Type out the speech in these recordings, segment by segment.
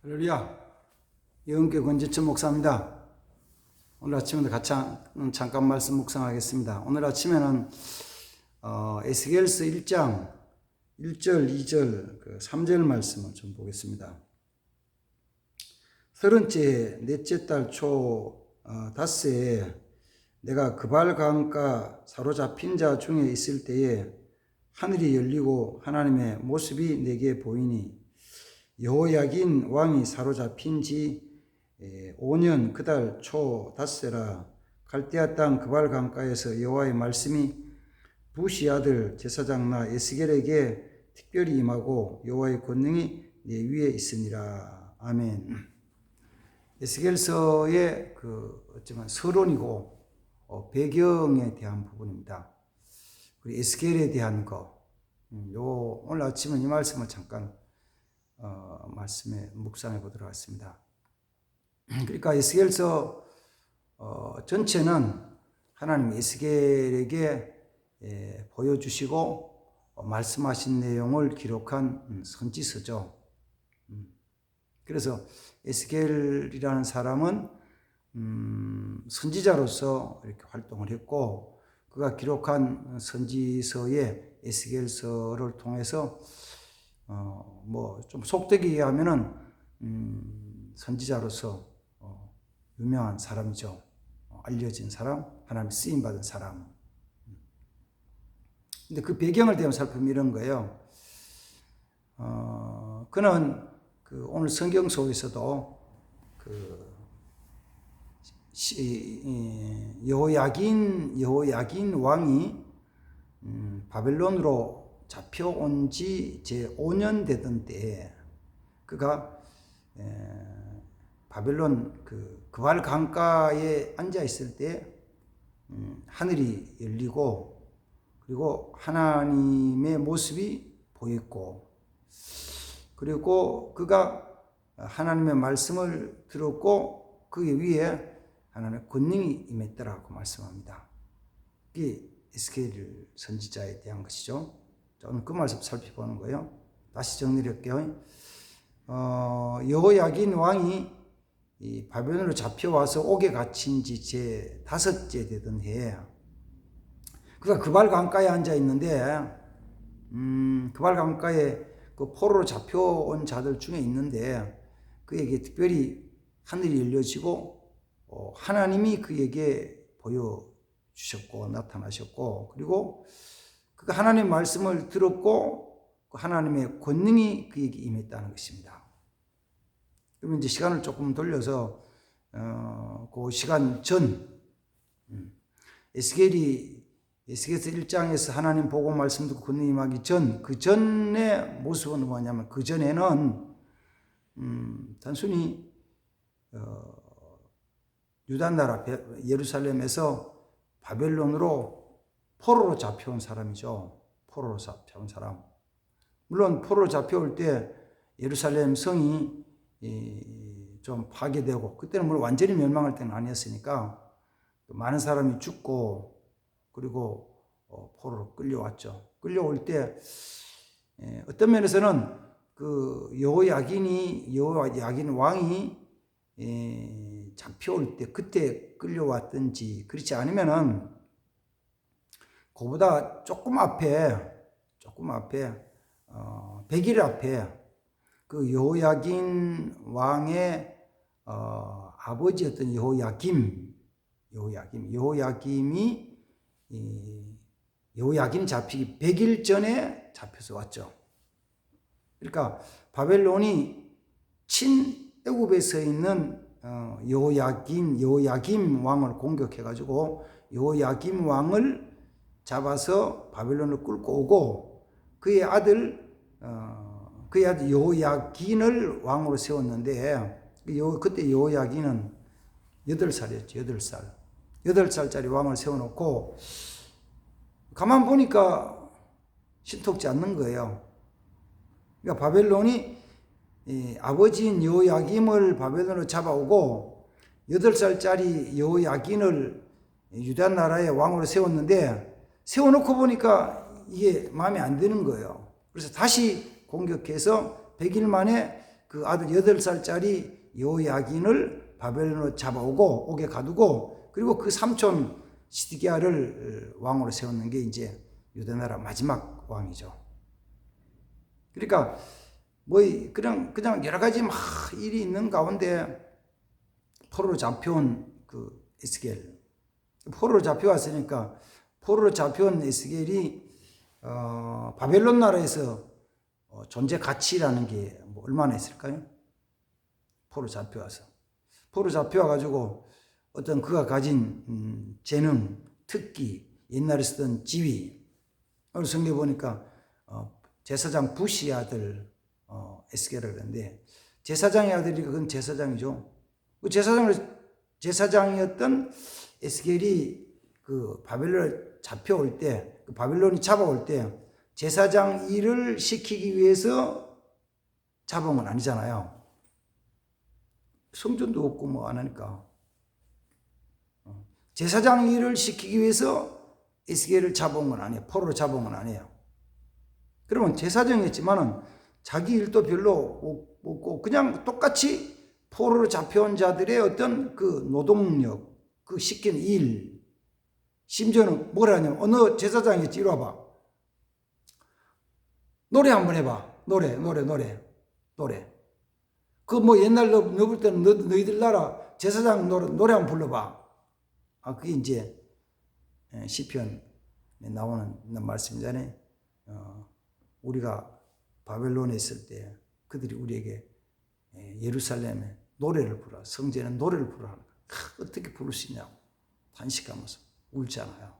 할렐루야. 예언교회 권지천 목사입니다. 오늘 아침에도 같이 잠깐 말씀 묵상하겠습니다. 오늘 아침에는 에스겔서 1장 1절, 2절, 3절 말씀을 좀 보겠습니다. 30째 넷째 달 초 닷새에 내가 그발 강가 사로잡힌 자 중에 있을 때에 하늘이 열리고 하나님의 모습이 내게 보이니 여호야긴 왕이 사로잡힌 지 5년 그달 초 닷새라. 갈대아 땅 그발 강가에서 여호와의 말씀이 부시 아들 제사장 나 에스겔에게 특별히 임하고 여호와의 권능이 내 위에 있으니라. 아멘. 에스겔서의 어쩌면 서론이고 배경에 대한 부분입니다. 그리고 에스겔에 대한 오늘 아침은 이 말씀을 잠깐 말씀에 묵상해 보도록 하겠습니다. 그러니까 에스겔서 전체는 하나님 에스겔에게 보여주시고 말씀하신 내용을 기록한 선지서죠. 그래서 에스겔이라는 사람은 선지자로서 이렇게 활동을 했고, 그가 기록한 선지서의 에스겔서를 통해서 좀 속되게 얘기하면은 선지자로서 유명한 사람이죠. 알려진 사람, 하나님 쓰임 받은 사람. 근데 그 배경을 대해 살펴보면 이런 거예요. 그는 오늘 성경 속에서도 여호야긴 왕이 바벨론으로 잡혀온 지 제 5년 되던 때에 그가 바벨론 그발 강가에 앉아 있을 때 하늘이 열리고, 그리고 하나님의 모습이 보였고, 그리고 그가 하나님의 말씀을 들었고 그 위에 하나님의 권능이 임했더라고 말씀합니다. 이게 에스겔 선지자에 대한 것이죠. 오늘 그 말씀 살펴보는 거예요. 다시 정리를 할게요. 여호야긴 왕이 이 바벨론으로 잡혀와서 옥에 갇힌 지 제 5째 되던 해에 그가 그발 강가에 앉아 있는데, 그발 강가에 그 포로로 잡혀온 자들 중에 있는데, 그에게 특별히 하늘이 열려지고 하나님이 그에게 보여주셨고 나타나셨고, 그리고 그가 하나님의 말씀을 들었고 하나님의 권능이 그에게 임했다는 것입니다. 그러면 이제 시간을 조금 돌려서 그 시간 전 에스겔서 1장에서 하나님 보고 말씀 듣고 권능이 임하기 전, 그 전의 모습은 뭐냐면, 그 전에는 단순히 유다 나라 예루살렘에서 바벨론으로 포로로 잡혀온 사람이죠. 포로로 잡혀온 사람. 물론 포로로 잡혀올 때 예루살렘 성이 좀 파괴되고, 그때는 물론 완전히 멸망할 때는 아니었으니까 많은 사람이 죽고, 그리고 포로로 끌려왔죠. 끌려올 때 어떤 면에서는 그 여호야긴 왕이 잡혀올 때 그때 끌려왔든지, 그렇지 않으면은 그보다 조금 앞에 100일 앞에 그 여호야긴 왕의 아버지였던 여호야김이 잡히기 100일 전에 잡혀서 왔죠. 그러니까 바벨론이 친애굽에서 있는 여호야김 왕을 공격해가지고 여호야김 왕을 잡아서 바벨론을 끌고 오고, 그의 아들 여호야긴을 왕으로 세웠는데, 그때 여호야긴은 8살이었죠. 8살짜리 왕을 세워놓고 가만 보니까 신통치 않는 거예요. 그러니까 바벨론이 아버지인 여호야김을 바벨론으로 잡아오고 8살짜리 여호야긴을 유다 나라의 왕으로 세웠는데, 세워놓고 보니까 이게 마음에 안 드는 거예요. 그래서 다시 공격해서 100일 만에 그 아들 8살짜리 여호야긴을 바벨론으로 잡아오고 오게 가두고 그리고 그 삼촌 시드기야를 왕으로 세웠는 게 이제 유대나라 마지막 왕이죠. 그러니까 뭐 그냥 여러 가지 막 일이 있는 가운데 포로로 잡혀온 그 에스겔, 포로로 잡혀왔으니까 포로로 잡혀온 에스겔이 바벨론 나라에서 존재 가치라는 게 뭐 얼마나 있을까요? 포로 잡혀와서 포로 잡혀와가지고 어떤 그가 가진 재능, 특기, 옛날에 쓰던 지위. 오늘 성경에 보니까 제사장 부시 아들 에스겔을 그랬는데 제사장의 아들이 그건 제사장이죠. 그 제사장이었던 에스겔이 그 바벨론을 잡혀올 때, 그 바벨론이 잡아올 때 제사장 일을 시키기 위해서 잡아온 건 아니잖아요. 성전도 없고 뭐 안 하니까. 제사장 일을 시키기 위해서 에스겔을 잡아온 건 아니에요. 포로로 잡아온 건 아니에요. 그러면 제사장이었지만은 자기 일도 별로 없고 그냥 똑같이 포로로 잡혀온 자들의 어떤 그 노동력, 그 시킨 일, 심지어는 뭐라 하냐면 어느 제사장이겠지. 이리 와봐. 노래 한번 해봐. 노래. 그 뭐 옛날 너 볼 때는 너희들 나라 제사장 노래 한번 불러봐. 그게 이제 시편에 나오는 말씀이잖아요. 우리가 바벨론에 있을 때 그들이 우리에게 예루살렘에 노래를 부르라. 성전에 노래를 부르라. 어떻게 부를 수 있냐고 단식하면서 울잖아요.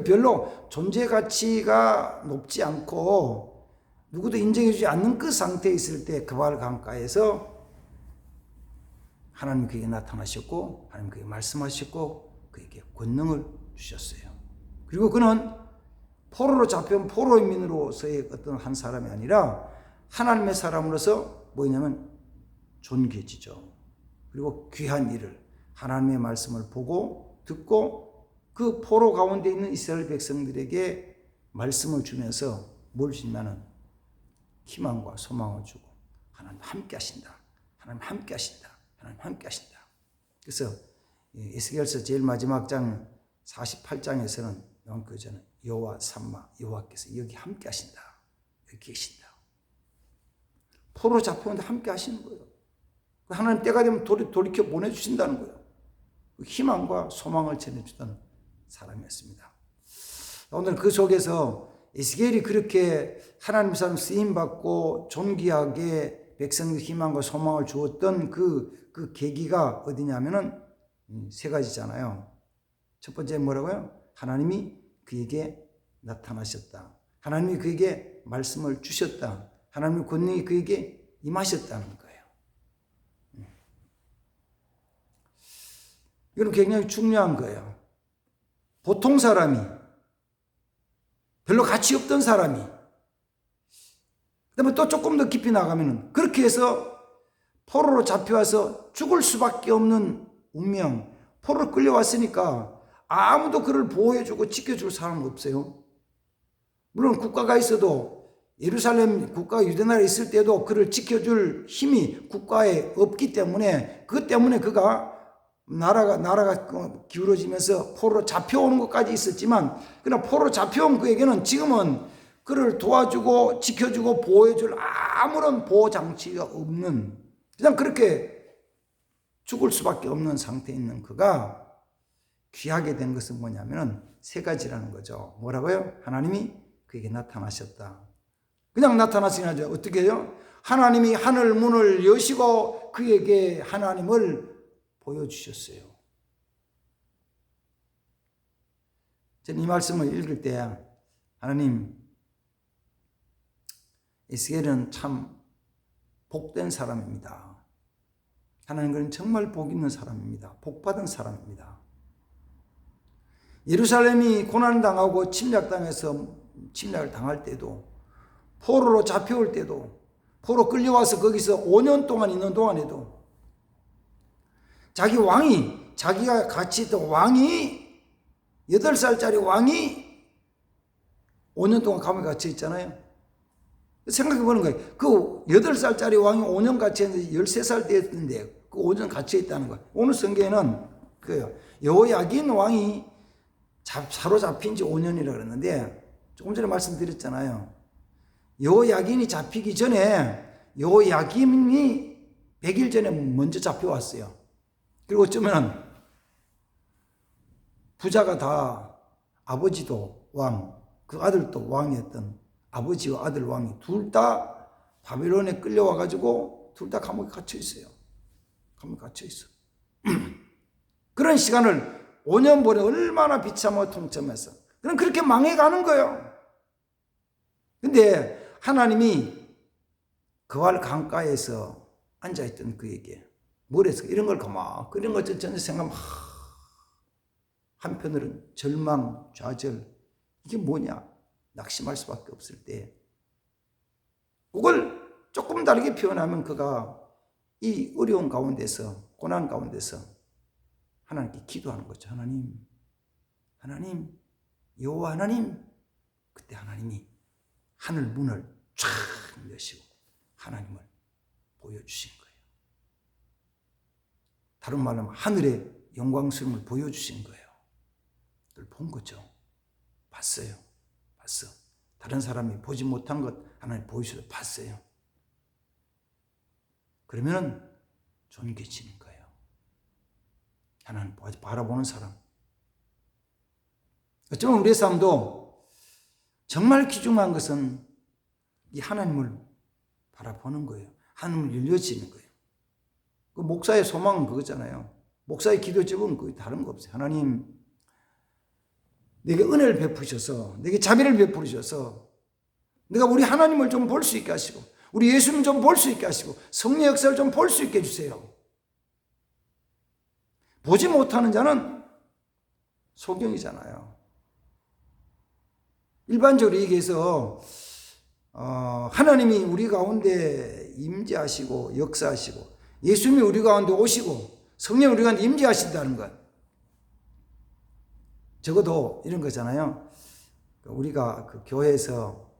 별로 존재 가치가 높지 않고 누구도 인정해주지 않는 그 상태에 있을 때 그발 강가에서 하나님 그에게 나타나셨고 하나님 그에게 말씀하셨고 그에게 권능을 주셨어요. 그리고 그는 포로로 잡혀온 포로민으로서의 어떤 한 사람이 아니라 하나님의 사람으로서 뭐냐면 존귀해지죠. 그리고 귀한 일을 하나님의 말씀을 보고 듣고 그 포로 가운데 있는 이스라엘 백성들에게 말씀을 주면서 뭘 주냐면 희망과 소망을 주고 하나님 함께 하신다. 하나님 함께 하신다. 하나님 함께 하신다. 그래서 에스겔서 제일 마지막 장 48장에서는 나온 그잖아요. 여호와 삼마 여호와께서 여기 함께 하신다. 여기 계신다. 포로 잡혀오는데 함께 하시는 거예요. 하나님 때가 되면 돌이켜 보내주신다는 거예요. 희망과 소망을 전해주던 사람이었습니다. 오늘 그 속에서 에스겔이 그렇게 하나님 사람 쓰임받고 존귀하게 백성의 희망과 소망을 주었던 그 계기가 어디냐면은 세 가지잖아요. 첫 번째 뭐라고요? 하나님이 그에게 나타나셨다. 하나님이 그에게 말씀을 주셨다. 하나님의 권능이 그에게 임하셨다는 거예요. 이건 굉장히 중요한 거예요. 보통 사람이 별로 가치 없던 사람이 그다음에 또 조금 더 깊이 나가면은 그렇게 해서 포로로 잡혀와서 죽을 수밖에 없는 운명, 포로로 끌려왔으니까 아무도 그를 보호해주고 지켜줄 사람은 없어요. 물론 국가가 있어도 예루살렘 국가가 유대나라에 있을 때도 그를 지켜줄 힘이 국가에 없기 때문에 그 때문에 그가 나라가 기울어지면서 포로로 잡혀오는 것까지 있었지만 그러나 포로로 잡혀온 그에게는 지금은 그를 도와주고 지켜주고 보호해줄 아무런 보호장치가 없는 그냥 그렇게 죽을 수밖에 없는 상태에 있는 그가 귀하게 된 것은 뭐냐면 세 가지라는 거죠. 뭐라고요? 하나님이 그에게 나타나셨다. 그냥 나타나시긴 하죠. 어떻게 해요? 하나님이 하늘 문을 여시고 그에게 하나님을 보여주셨어요. 저는 이 말씀을 읽을 때 하나님 에스겔은 참 복된 사람입니다. 하나님은 정말 복 있는 사람입니다. 복받은 사람입니다. 예루살렘이 고난당하고 침략을 당할 때도 포로로 잡혀올 때도 포로 끌려와서 거기서 5년 동안 있는 동안에도 자기가 같이 있던 왕이 8살짜리 왕이 5년 동안 감옥에 갇혀 있잖아요. 생각해 보는 거예요. 그 8살짜리 왕이 5년 갇혀있는데 13살 됐는데 그 5년 갇혀있다는 거예요. 오늘 성경에는 그예요. 여호야긴 왕이 사로잡힌 지 5년이라 그랬는데 조금 전에 말씀드렸잖아요. 여호야긴이 잡히기 전에 여호야김이 100일 전에 먼저 잡혀왔어요. 그리고 어쩌면 부자가 다 아버지도 왕, 그 아들도 왕이었던 아버지와 아들 왕이 둘 다 바벨론에 끌려와가지고 둘 다 감옥에 갇혀 있어요. 감옥에 갇혀 있어. 그런 시간을 5년 보내 얼마나 비참하고 통참해서. 그럼 그렇게 망해가는 거예요. 근데 하나님이 그왈 강가에서 앉아있던 그에게 뭘 했을까? 이런 걸 가만, 그런 걸 전혀 생각하면, 한편으로는 절망, 좌절, 이게 뭐냐? 낙심할 수밖에 없을 때, 그걸 조금 다르게 표현하면 그가 이 어려운 가운데서, 고난 가운데서 하나님께 기도하는 거죠. 하나님, 여호와 하나님. 그때 하나님이 하늘 문을 쫙 여시고 하나님을 보여주신 거예요. 다른 말로 하면 하늘의 영광스러움을 보여주신 거예요. 그걸 본 거죠. 봤어요. 봤어. 다른 사람이 보지 못한 것 하나님 보여주셔서 봤어요. 그러면 존귀해지는 거예요. 하나님 바라보는 사람. 어쩌면 우리의 삶도 정말 귀중한 것은 이 하나님을 바라보는 거예요. 하나님을 열려지는 거예요. 그 목사의 소망은 그거잖아요. 목사의 기도 제목은 거의 다른 거 없어요. 하나님, 내게 은혜를 베푸셔서, 내게 자비를 베푸셔서, 내가 우리 하나님을 좀 볼 수 있게 하시고, 우리 예수님 좀 볼 수 있게 하시고, 성령 역사를 좀 볼 수 있게 해주세요. 보지 못하는 자는 소경이잖아요. 일반적으로 얘기해서 하나님이 우리 가운데 임재하시고 역사하시고 예수님이 우리 가운데 오시고 성령이 우리 가운데 임재하신다는 것, 적어도 이런 거잖아요. 우리가 그 교회에서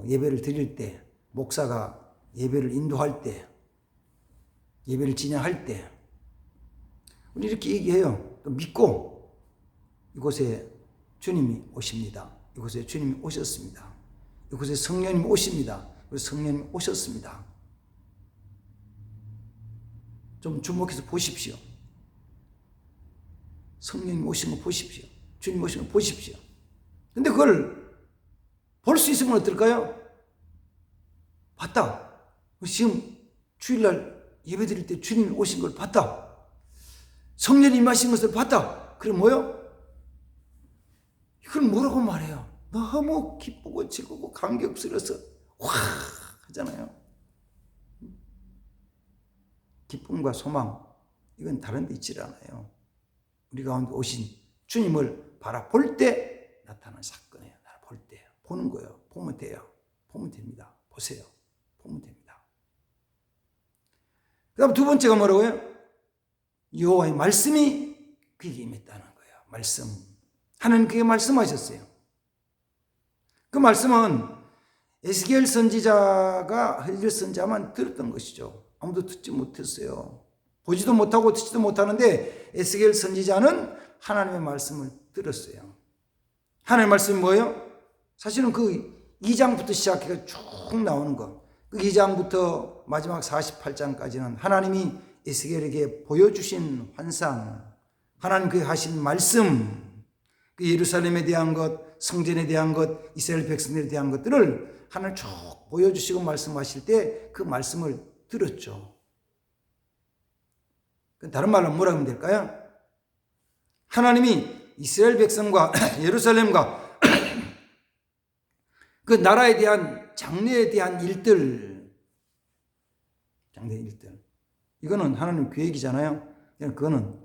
예배를 드릴 때, 목사가 예배를 인도할 때, 예배를 진행할 때 우리 이렇게 얘기해요. 또 믿고 이곳에 주님이 오십니다. 이곳에 주님이 오셨습니다. 이곳에 성령님이 오십니다. 그래서 성령님이 오셨습니다. 좀 주목해서 보십시오. 성령님이 오신 거 보십시오. 주님 오신 거 보십시오. 근데 그걸 볼 수 있으면 어떨까요? 봤다. 지금 주일날 예배 드릴 때 주님이 오신 걸 봤다. 성령님이 임하신 것을 봤다. 그럼 뭐요? 이걸 뭐라고 말해요? 너무 기쁘고 즐겁고 감격스러워서 와 하잖아요. 기쁨과 소망, 이건 다른 데 있지 않아요. 우리 가운데 오신 주님을 바라볼 때 나타나는 사건이에요. 나를 볼 때. 보는 거예요. 보면 돼요. 보면 됩니다. 보세요. 보면 됩니다. 그 다음 두 번째가 뭐라고요? 여호와의 말씀이 그에게 임했다는 거예요. 말씀. 하나님 그게 말씀하셨어요. 그 말씀은 에스겔 선지자가 에스겔 선지자만 들었던 것이죠. 아무도 듣지 못했어요. 보지도 못하고 듣지도 못하는데 에스겔 선지자는 하나님의 말씀을 들었어요. 하나님의 말씀이 뭐예요? 사실은 그 2장부터 시작해서 쭉 나오는 거. 그 2장부터 마지막 48장까지는 하나님이 에스겔에게 보여주신 환상, 하나님 그 하신 말씀, 그 예루살렘에 대한 것, 성전에 대한 것, 이스라엘 백성들에 대한 것들을 하나님 쭉 보여주시고 말씀하실 때 그 말씀을 들었죠. 다른 말로 뭐라고 하면 될까요? 하나님이 이스라엘 백성과 예루살렘과 그 나라에 대한 장래에 대한 일들, 이거는 하나님 계획이잖아요. 그거는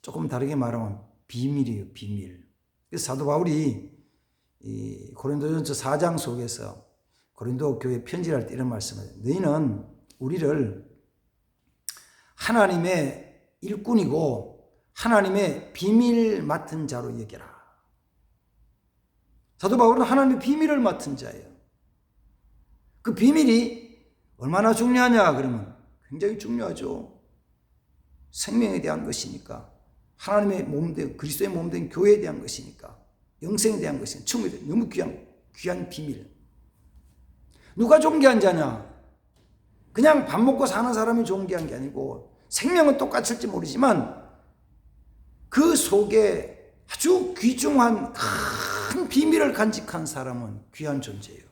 조금 다르게 말하면 비밀이에요, 비밀. 그래서 사도 바울이 이 고린도전서 4장 속에서 고린도 교회 편지를 할 때 이런 말씀을 해요. 너희는 우리를 하나님의 일꾼이고 하나님의 비밀 맡은 자로 여겨라. 사도 바울은 하나님의 비밀을 맡은 자예요. 그 비밀이 얼마나 중요하냐 그러면 굉장히 중요하죠. 생명에 대한 것이니까, 하나님의 몸된, 그리스도의 몸된 교회에 대한 것이니까, 영생에 대한 것이니까 충분히 너무 귀한 비밀. 누가 존귀한 자냐? 그냥 밥 먹고 사는 사람이 존귀한 게 아니고, 생명은 똑같을지 모르지만 그 속에 아주 귀중한 큰 비밀을 간직한 사람은 귀한 존재예요.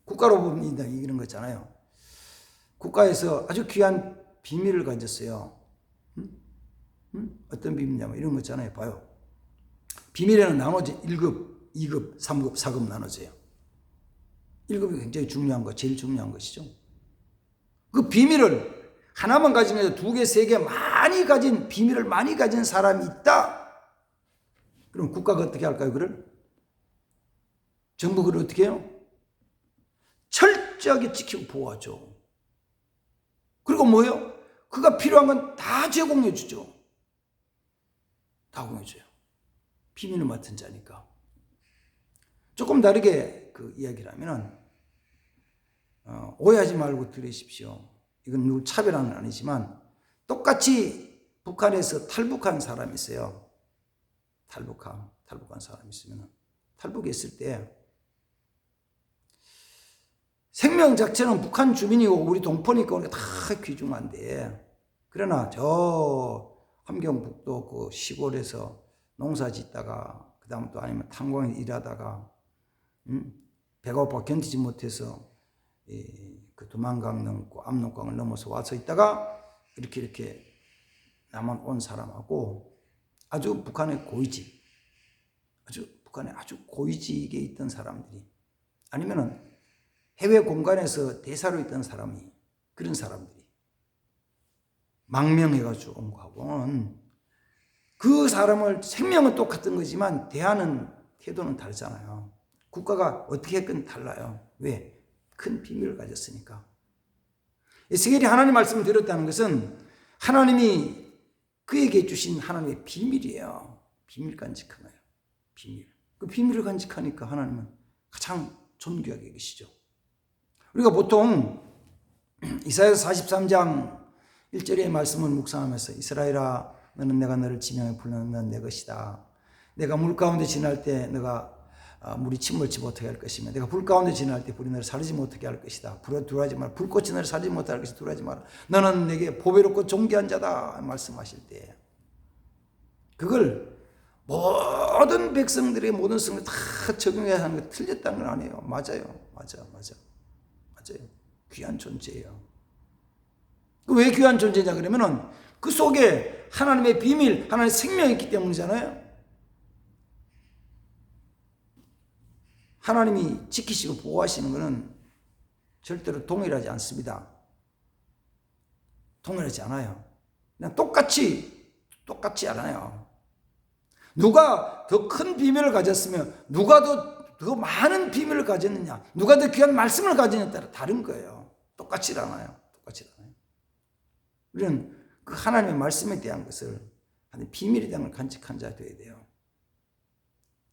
국가로 보면 이런 거 있잖아요. 국가에서 아주 귀한 비밀을 가졌어요. 어떤 비밀이냐면 이런 거 있잖아요. 봐요. 비밀에는 나눠져 1급, 2급, 3급, 4급 나눠져요. 1급이 굉장히 중요한 거, 제일 중요한 것이죠. 그 비밀을 하나만 가진 게 아니라 2개, 3개 많이 가진, 비밀을 많이 가진 사람이 있다. 그럼 국가가 어떻게 할까요? 그를? 정부가 그걸 어떻게 해요? 철저하게 지키고 보호하죠. 그리고 뭐예요? 그가 필요한 건 다 제공해 주죠. 다 공해줘요. 비밀을 맡은 자니까. 조금 다르게 그 이야기를 하면은, 오해하지 말고 들으십시오. 이건 누구 차별하는 건 아니지만, 똑같이 북한에서 탈북한 사람이 있어요. 탈북한 사람이 있으면, 탈북했을 때, 생명 자체는 북한 주민이고 우리 동포니까 우리가 다 귀중한데, 그러나 저 함경북도 그 시골에서 농사 짓다가 그 다음 또 아니면 탄광에 일하다가 배가 고파 견디지 못해서 그 두만강 넘고 압록강을 넘어서 와서 있다가 이렇게 남한 온 사람하고 아주 북한의 고위직, 북한의 아주 고위직에 있던 사람들이, 아니면은 해외 공간에서 대사로 있던 사람이, 그런 사람들이 망명해가지고 온 거하고는, 그 사람을, 생명은 똑같은 거지만 대하는 태도는 다르잖아요. 국가가 어떻게 했건 달라요. 왜? 큰 비밀을 가졌으니까. 에스겔이 하나님 말씀을 드렸다는 것은 하나님이 그에게 주신 하나님의 비밀이에요. 비밀 간직한 거예요. 비밀. 그 비밀을 간직하니까 하나님은 가장 존귀하게 계시죠. 우리가 보통 이사야서 43장 1절의 말씀을 묵상하면서, 이스라엘아 너는 내가 너를 지명해 부르는 넌 내 것이다. 내가 물 가운데 지날 때 너가 물이 침몰치 못하게 할 것이며, 내가 불 가운데 지날 때 불이 너를 사르지 못하게 할 것이다. 두려워하지 마라. 불꽃이 너를 사르지 못하게 할 것이다. 두려워하지 마라. 너는 내게 보배롭고 존귀한 자다 말씀하실 때, 그걸 모든 백성들의 모든 성을 다 적용해야 하는 거 틀렸다는 건 아니에요. 맞아요. 귀한 존재예요. 왜 귀한 존재냐 그러면은 그 속에 하나님의 비밀, 하나님의 생명이 있기 때문이잖아요. 하나님이 지키시고 보호하시는 것은 절대로 동일하지 않습니다. 동일하지 않아요. 그냥 똑같이 알아요. 누가 더 큰 비밀을 가졌으면, 누가 더 많은 비밀을 가졌느냐, 누가 더 귀한 말씀을 가졌느냐에 따라 다른 거예요. 똑같이 않아요. 우리는 그 하나님의 말씀에 대한 것을, 하나님의 비밀에 대한 걸 간직한 자가 되어야 돼요.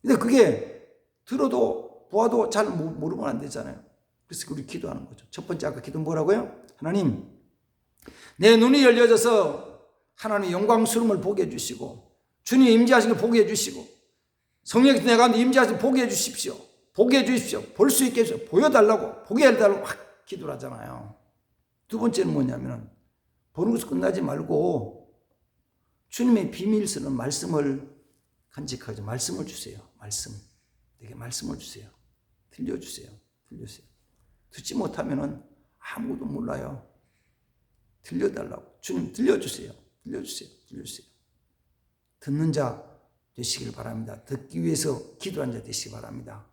근데 그게 들어도 보아도 잘 모르면 안 되잖아요. 그래서 우리 기도하는 거죠. 첫 번째 아까 기도 뭐라고요? 하나님, 내 눈이 열려져서 하나님의 영광스러움을 보게 해주시고, 주님의 임재하신 걸 보게 해주시고, 성령께서 내가 임재하신 걸 보게 해주십시오. 보게 해주십시오. 볼 수 있게 해주십시오. 보여달라고, 보게 해달라고 확 기도를 하잖아요. 두 번째는 뭐냐면, 보는 것으로 끝나지 말고 주님의 비밀스러운 말씀을 간직하죠. 말씀을 주세요. 내게 말씀을 주세요. 들려주세요. 듣지 못하면 아무도 몰라요. 들려달라고. 주님 들려주세요. 듣는 자 되시길 바랍니다. 듣기 위해서 기도한 자 되시기 바랍니다.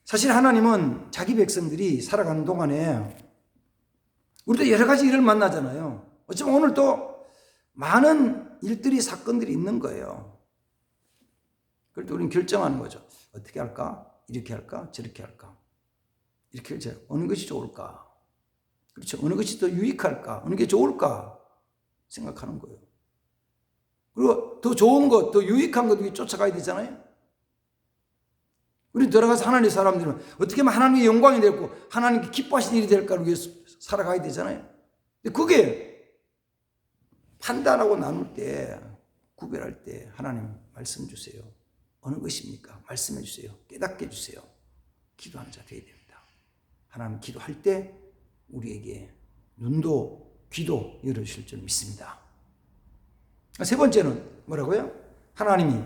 사실 하나님은 자기 백성들이 살아가는 동안에 우리도 여러 가지 일을 만나잖아요. 어쩌면 오늘 또 많은 일들이, 사건들이 있는 거예요. 그럴 때 우리는 결정하는 거죠. 어떻게 할까? 이렇게 할까? 저렇게 할까? 이렇게 할까? 어느 것이 좋을까? 그렇죠. 어느 것이 더 유익할까? 어느 게 좋을까? 생각하는 거예요. 그리고 더 좋은 것, 더 유익한 것 위에 쫓아가야 되잖아요. 우리 들어가서 하나님의 사람들은 어떻게 하면 하나님의 영광이 되고 하나님께 기뻐하시는 일이 될까를 위해서 살아가야 되잖아요. 근데 그게 판단하고 나눌 때, 구별할 때 하나님 말씀 주세요. 어느 것입니까? 말씀해 주세요. 깨닫게 해주세요. 기도하는 자 되어야 됩니다. 하나님 기도할 때 우리에게 눈도 귀도 열어주실 줄 믿습니다. 세 번째는 뭐라고요? 하나님이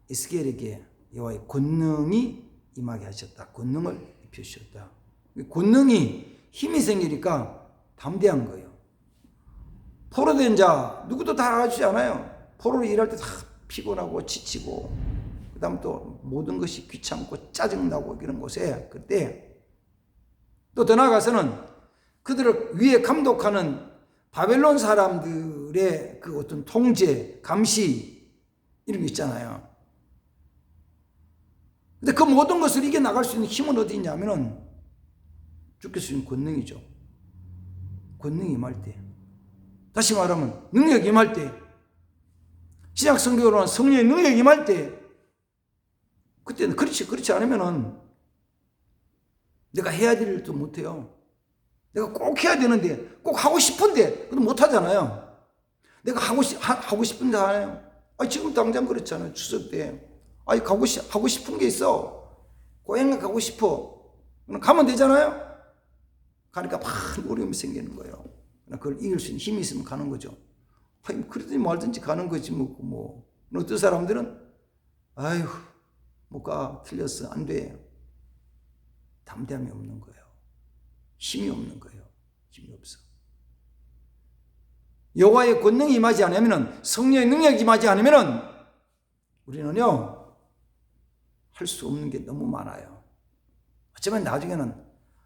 에스겔에게 여호와의 권능이 임하게 하셨다. 권능을 입혀주셨다. 권능이 힘이 생기니까 담대한 거예요. 포로된 자 누구도 다 알아주지 않아요. 포로로 일할 때 다 피곤하고 지치고 그 다음 또 모든 것이 귀찮고 짜증나고 이런 곳에 그때 또 더 나아가서는 그들을 위에 감독하는 바벨론 사람들의 그 어떤 통제, 감시 이런 게 있잖아요. 근데 그 모든 것을 이겨나갈 수 있는 힘은 어디 있냐면은 주께 주신 권능이죠. 권능이 임할 때. 다시 말하면 능력이 임할 때. 신약 성경으로는 성령의 능력이 임할 때. 그때는 그렇지 않으면은 내가 해야 될 일도 못해요. 내가 꼭 해야 되는데, 꼭 하고 싶은데, 그래도 못하잖아요. 내가 하고 싶은데 안 해요. 지금 당장 그렇잖아요. 추석 때. 하고 싶은 게 있어. 고향에 가고 싶어. 가면 되잖아요. 가니까 막 어려움이 생기는 거예요. 그걸 이길 수 있는 힘이 있으면 가는 거죠. 그러든지 말든지 가는 거지, 뭐. 어떤 사람들은, 못 가. 틀렸어. 안 돼. 담대함이 없는 거예요. 힘이 없는 거예요. 힘이 없어. 여호와의 권능이 임하지 않으면, 성령의 능력이 임하지 않으면 우리는요 할 수 없는 게 너무 많아요. 어쩌면 나중에는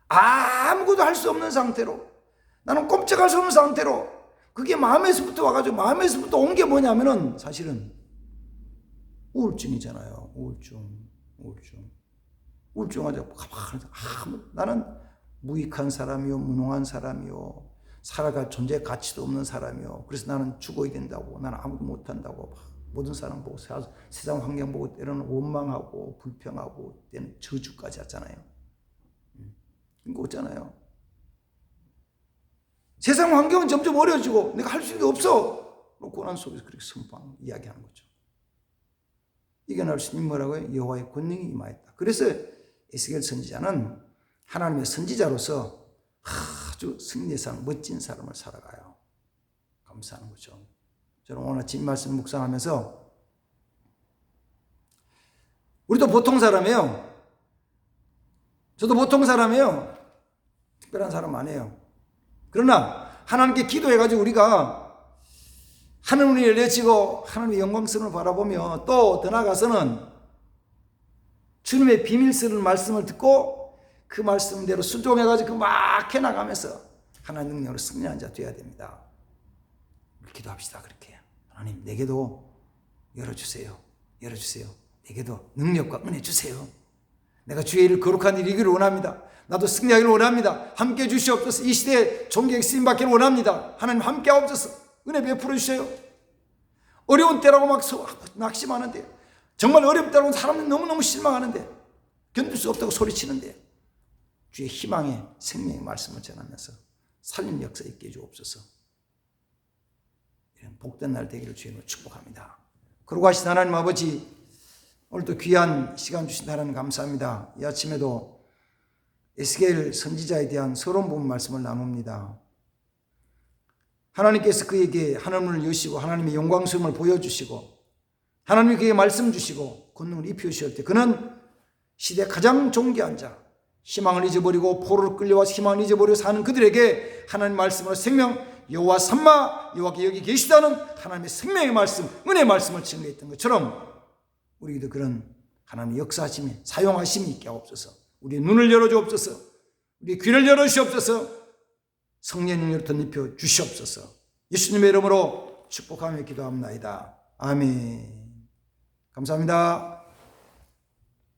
아무것도 할 수 없는 상태로, 나는 꼼짝할 수 없는 상태로, 그게 마음에서부터 와가지고 마음에서부터 온 게 뭐냐면은 사실은 우울증이잖아요. 우울증하자고 나는 무익한 사람이요, 무능한 사람이요, 살아갈 존재 가치도 없는 사람이요, 그래서 나는 죽어야 된다고, 나는 아무도 못한다고, 모든 사람 보고 세상 환경 보고 때로는 원망하고 불평하고 때는 저주까지 하잖아요. 그거 없잖아요. 세상 환경은 점점 어려워지고 내가 할 수 있는 게 없어. 고난 속에서 그렇게 선포하는 이야기하는 거죠. 이겨낼 수 있는 뭐라고요? 여호와의 권능이 임하였다. 그래서 에스겔 선지자는 하나님의 선지자로서 아주 승리상 멋진 삶을 살아가요. 감사하는 거죠. 저는 오늘 아침 말씀 묵상하면서 우리도 보통 사람이에요. 저도 보통 사람이에요. 특별한 사람 아니에요. 그러나 하나님께 기도해가지고 우리가 하늘문이 열려지고 하나님의 영광스러움을 바라보며 또 더 나아가서는 주님의 비밀스러운 말씀을 듣고 그 말씀대로 순종해가지고 막 해나가면서 하나님의 능력으로 승리한 자 되어야 됩니다. 기도합시다. 그렇게 하나님 내게도 열어주세요. 내게도 능력과 은혜 주세요. 내가 주의 일을 거룩한 일이 이기를 원합니다. 나도 승리하기를 원합니다. 함께 주시옵소서. 이 시대에 존경의 쓰임받기를 원합니다. 하나님 함께 하옵소서. 은혜 베풀어 주세요. 어려운 때라고 막 낙심하는데, 정말 어렵다고 사람들이 너무너무 실망하는데, 견딜 수 없다고 소리치는데 주의 희망의 생명의 말씀을 전하면서 살림 역사 있게 해주옵소서. 이런 복된 날 되기를 주님으로 축복합니다. 그러고 하신 하나님 아버지, 오늘도 귀한 시간 주신 하나님 감사합니다. 이 아침에도 에스겔 선지자에 대한 서론 부분 말씀을 나눕니다. 하나님께서 그에게 하늘문을 여시고 하나님의 영광스러움을 보여주시고 하나님이 그에게 말씀 주시고 권능을 입혀주실 때 그는 시대 가장 존귀한 자, 희망을 잊어버리고 포로로 끌려와서 희망을 잊어버리고 사는 그들에게 하나님 말씀으로 생명, 여호와 삼마, 여호와께 여기 계시다는 하나님의 생명의 말씀, 은혜의 말씀을 증거했던 것처럼 우리도 그런 하나님의 역사하심이, 사용하심이 있게 하옵소서. 우리의 눈을 열어주옵소서. 우리의 귀를 열어주시옵소서. 성령의 능력을 덧입혀 주시옵소서. 예수님의 이름으로 축복하며 기도합니다. 아멘. 감사합니다.